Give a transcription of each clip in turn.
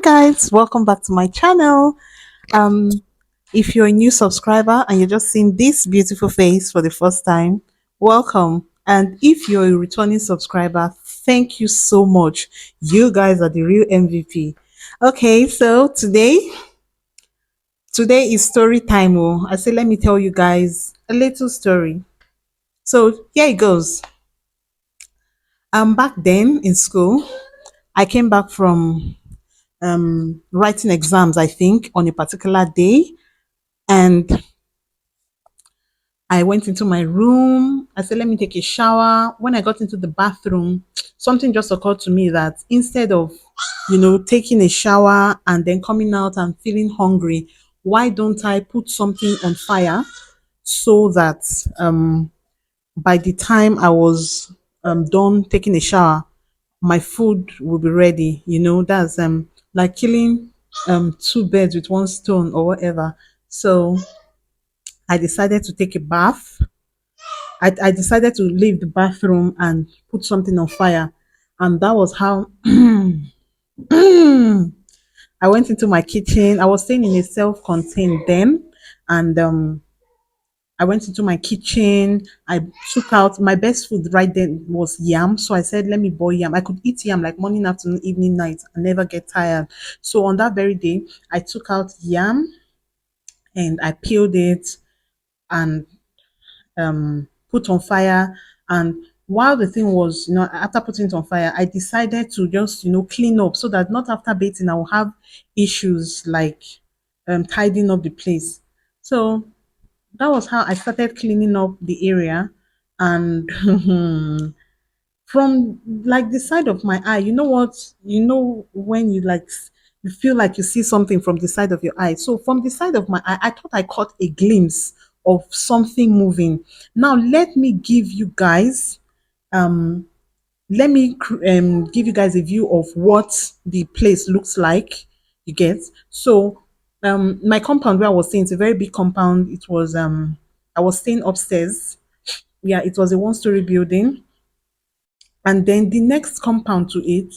guys, welcome back to my channel. Um, if you're a new subscriber and you're just seeing this beautiful face for the first time, welcome. And if you're a returning subscriber, thank you so much. You guys are the real MVP. Okay, so today is story time. Oh, I say let me tell you guys a little story. So here it goes. Back then in school, I came back from writing exams, I think, on a particular day. And I went into my room. I said, let me take a shower. When I got into the bathroom, something just occurred to me that instead of, taking a shower and then coming out and feeling hungry, why don't I put something on fire so that by the time I was done taking a shower, my food will be ready. That's like killing two birds with one stone or whatever. So I decided to take a bath. I decided to leave the bathroom and put something on fire. And that was how I went into my kitchen. I was staying in a self contained den. And I went into my kitchen. I took out my best food right then was yam. So I said, let me boil yam. I could eat yam like morning, afternoon, evening, night, and never get tired. So on that very day, I took out yam and I peeled it and put on fire. And while the thing was, after putting it on fire, I decided to just, clean up so that not after bathing, I will have issues like tidying up the place. So that was how I started cleaning up the area. And from like the side of my eye, you know what? When you like you feel like you see something from the side of your eye. So from the side of my eye, I thought I caught a glimpse of something moving. Now let me give you guys um give you guys a view of what the place looks like. You get? So my compound where I was staying, it's a very big compound. It was I was staying upstairs. Yeah, it was a one-story building. And then the next compound to it,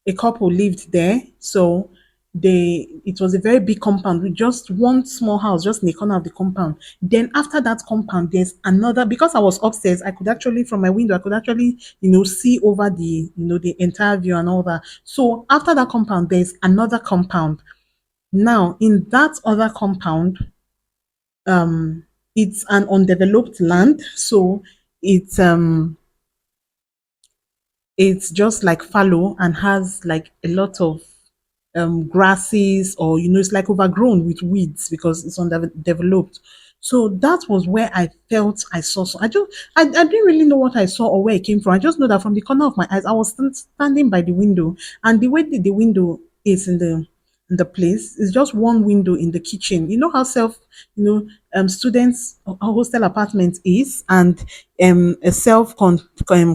a couple lived there. So it was a very big compound with just one small house just in the corner of the compound. Then after that compound, there's another. Because I was upstairs, I could actually, from my window, I could actually, see over the entire view and all that. So after that compound, there's another compound. Now in that other compound, it's an undeveloped land. So it's it's just like fallow and has like a lot of grasses, or it's like overgrown with weeds because it's underdeveloped. So that was where I felt I saw. So I didn't really know what I saw or where it came from. I just know that from the corner of my eyes, I was standing by the window, and the way the window is in the place is just one window in the kitchen. You know how students hostel apartment is, and a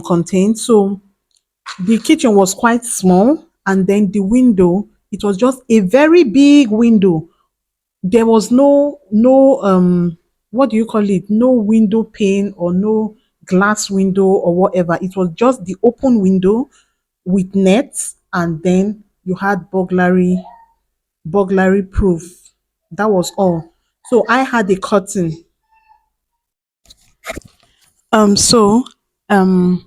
contained. So the kitchen was quite small, and then the window, it was just a very big window. There was no what do you call it, no window pane or no glass window or whatever. It was just the open window with nets, and then you had burglary proof. That was all. So I had a curtain. So um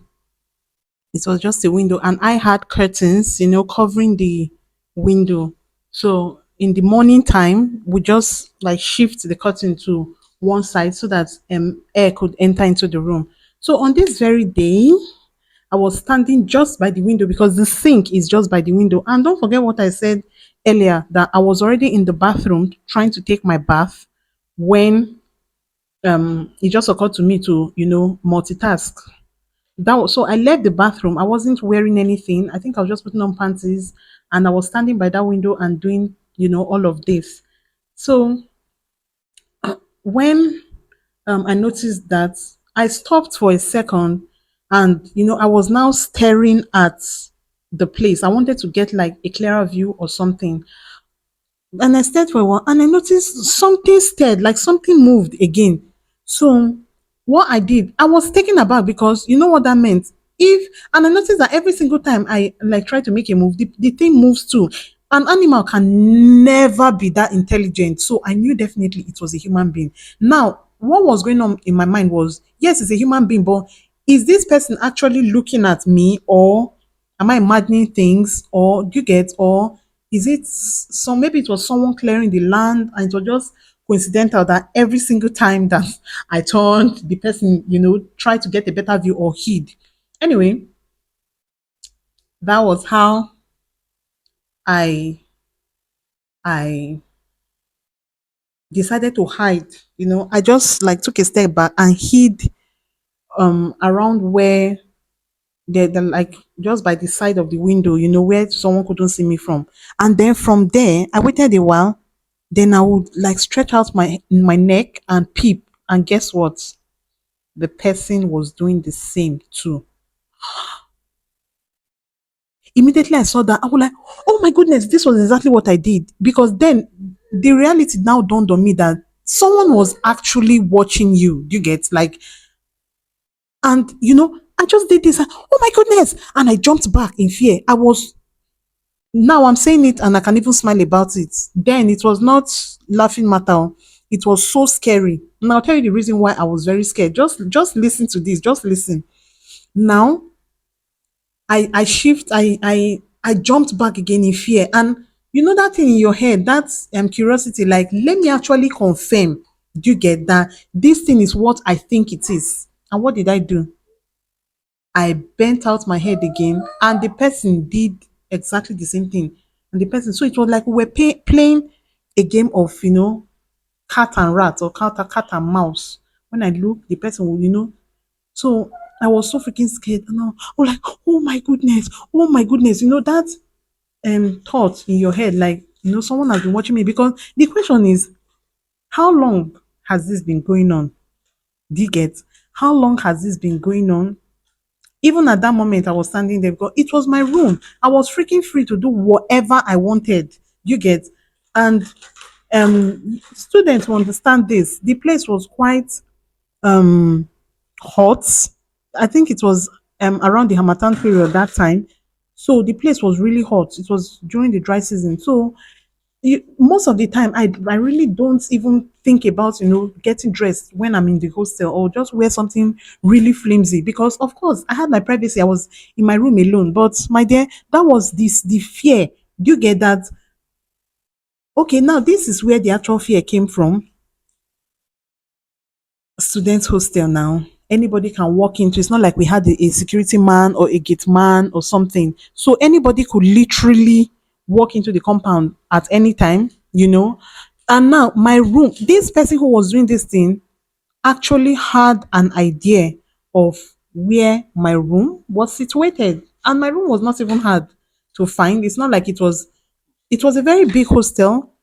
it was just a window, and I had curtains, covering the window. So in the morning time, we just like shift the curtain to one side so that air could enter into the room. So on this very day, I was standing just by the window because the sink is just by the window. And don't forget what I said earlier, that I was already in the bathroom trying to take my bath when it just occurred to me to, multitask. That was, so I left the bathroom. I wasn't wearing anything. I think I was just putting on panties, and I was standing by that window and doing, all of this. So when I noticed that, I stopped for a second, and I was now staring at the place. I wanted to get like a clearer view or something. And I stared for a while, and I noticed something stirred, like something moved again. So what I did, I was taken aback because you know what that meant. And I noticed that every single time I like try to make a move, the thing moves too. An animal can never be that intelligent. So I knew definitely it was a human being. Now, what was going on in my mind was, yes, it's a human being, but is this person actually looking at me, or am I imagining things, or do you get, or is it so maybe it was someone clearing the land and it was just coincidental that every single time that I turned, the person, tried to get a better view or hid. Anyway, that was how I I decided to hide. I just like took a step back and hid around where the like just by the side of the window, where someone couldn't see me from. And then from there, I waited a while. Then I would like stretch out my neck and peep. And guess what? The person was doing the same too. Immediately I saw that, I was like, oh my goodness, this was exactly what I did. Because then the reality now dawned on me that someone was actually watching you. You get like, and I just did this. Oh my goodness. And I jumped back in fear. Now I'm saying it and I can even smile about it. Then it was not laughing matter. It was so scary. And I'll tell you the reason why I was very scared. Just listen to this. Just listen. Now I shift, I jumped back again in fear. And that thing in your head, that's curiosity, like, let me actually confirm. Do you get that? This thing is what I think it is. And what did I do? I bent out my head again, and the person did exactly the same thing. And the person, so it was like we were playing a game of, cat and rat, or cat and mouse. When I look, the person will, so I was so freaking scared. And I was like, oh my goodness, that thought in your head, like, someone has been watching me. Because the question is, how long has this been going on? Do you get? How long has this been going on? Even at that moment, I was standing there because it was my room. I was freaking free to do whatever I wanted. You get? And students will understand this. The place was quite um hot. I think it was around the Hamatan period that time. So the place was really hot. It was during the dry season. So most of the time I really don't even think about getting dressed when I'm in the hostel, or just wear something really flimsy, because of course I had my privacy. I was in my room alone. But my dear, that was the fear. Do you get that? Okay, now this is where the actual fear came from. Student hostel now, anybody can walk into. It's not like we had a security man or a gate man or something, so anybody could literally walk into the compound at any time. And now my room, this person who was doing this thing actually had an idea of where my room was situated, and my room was not even hard to find. It's not like it was a very big hostel,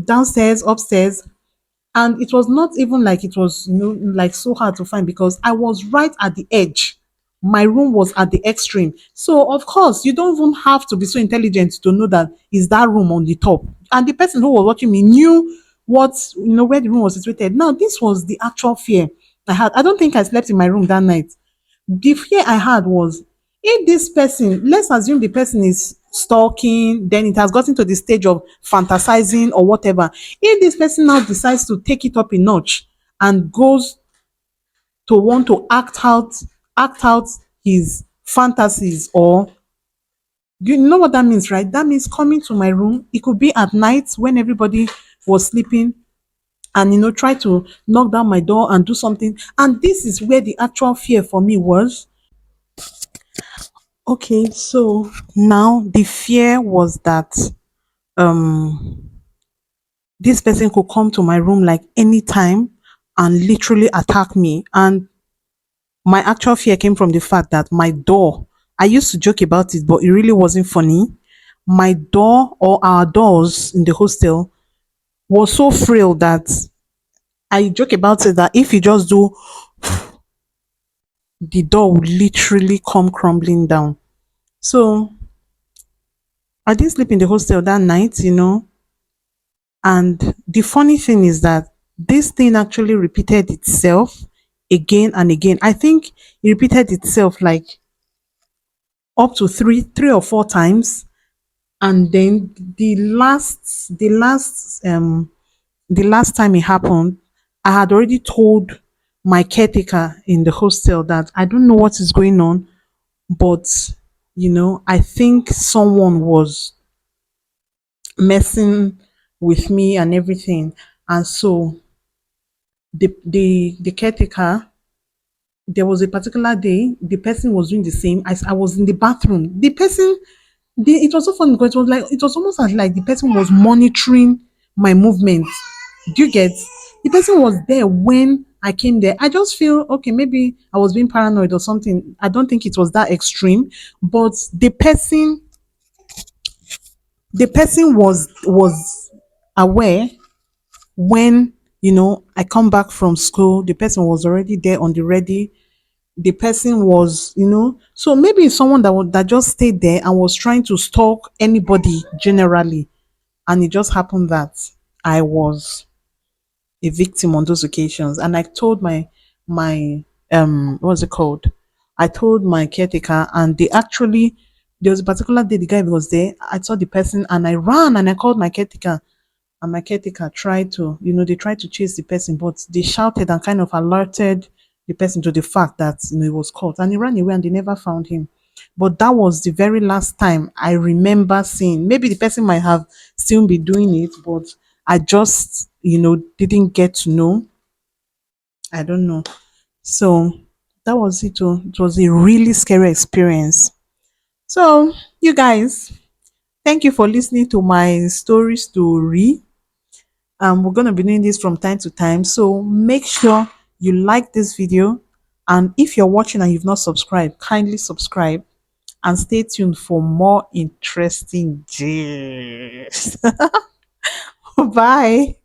downstairs, upstairs. And it was not even like it was, like so hard to find, because I was right at the edge. My room was at the extreme. So of course, you don't even have to be so intelligent to know that is that room on the top. And the person who was watching me knew where the room was situated. Now, this was the actual fear I had. I don't think I slept in my room that night. The fear I had was, if this person, let's assume the person is stalking, then it has gotten to the stage of fantasizing or whatever. If this person now decides to take it up a notch and goes to want to act out his fantasies, or you know what that means, right? That means coming to my room. It could be at night when everybody was sleeping, and try to knock down my door and do something. And this is where the actual fear for me was. Okay, so now the fear was that um this person could come to my room like anytime and literally attack me. And my actual fear came from the fact that my door, I used to joke about it, but it really wasn't funny. My door, or our doors in the hostel, was so frail that I joke about it, that if you just do, the door would literally come crumbling down. So I didn't sleep in the hostel that night. And the funny thing is that this thing actually repeated itself again and again. I think it repeated itself like up to three or four times. And then the last time it happened, I had already told my caretaker in the hostel that I don't know what is going on, but I think someone was messing with me and everything. And so the caretaker, there was a particular day the person was doing the same. I was in the bathroom. The person, it was so funny because it was almost as like the person was monitoring my movements. Do you get? The person was there when I came there. I just feel okay, maybe I was being paranoid or something. I don't think it was that extreme, but the person was aware when I come back from school. The person was already there on the ready. The person was, so maybe it's someone that just stayed there and was trying to stalk anybody generally. And it just happened that I was a victim on those occasions. And I told my what's it called? I told my caretaker, and they actually, there was a particular day the guy was there. I saw the person and I ran and I called my caretaker, and my caretaker tried to, they tried to chase the person, but they shouted and kind of alerted the person to the fact that he was caught, and he ran away and they never found him. But that was the very last time I remember seeing. Maybe the person might have still been doing it, but I just didn't get to know. I don't know. So that was it. Oh. It was a really scary experience. So you guys, thank you for listening to my story. We're going to be doing this from time to time, so make sure you like this video, and if you're watching and you've not subscribed, kindly subscribe and stay tuned for more interesting gist. Bye.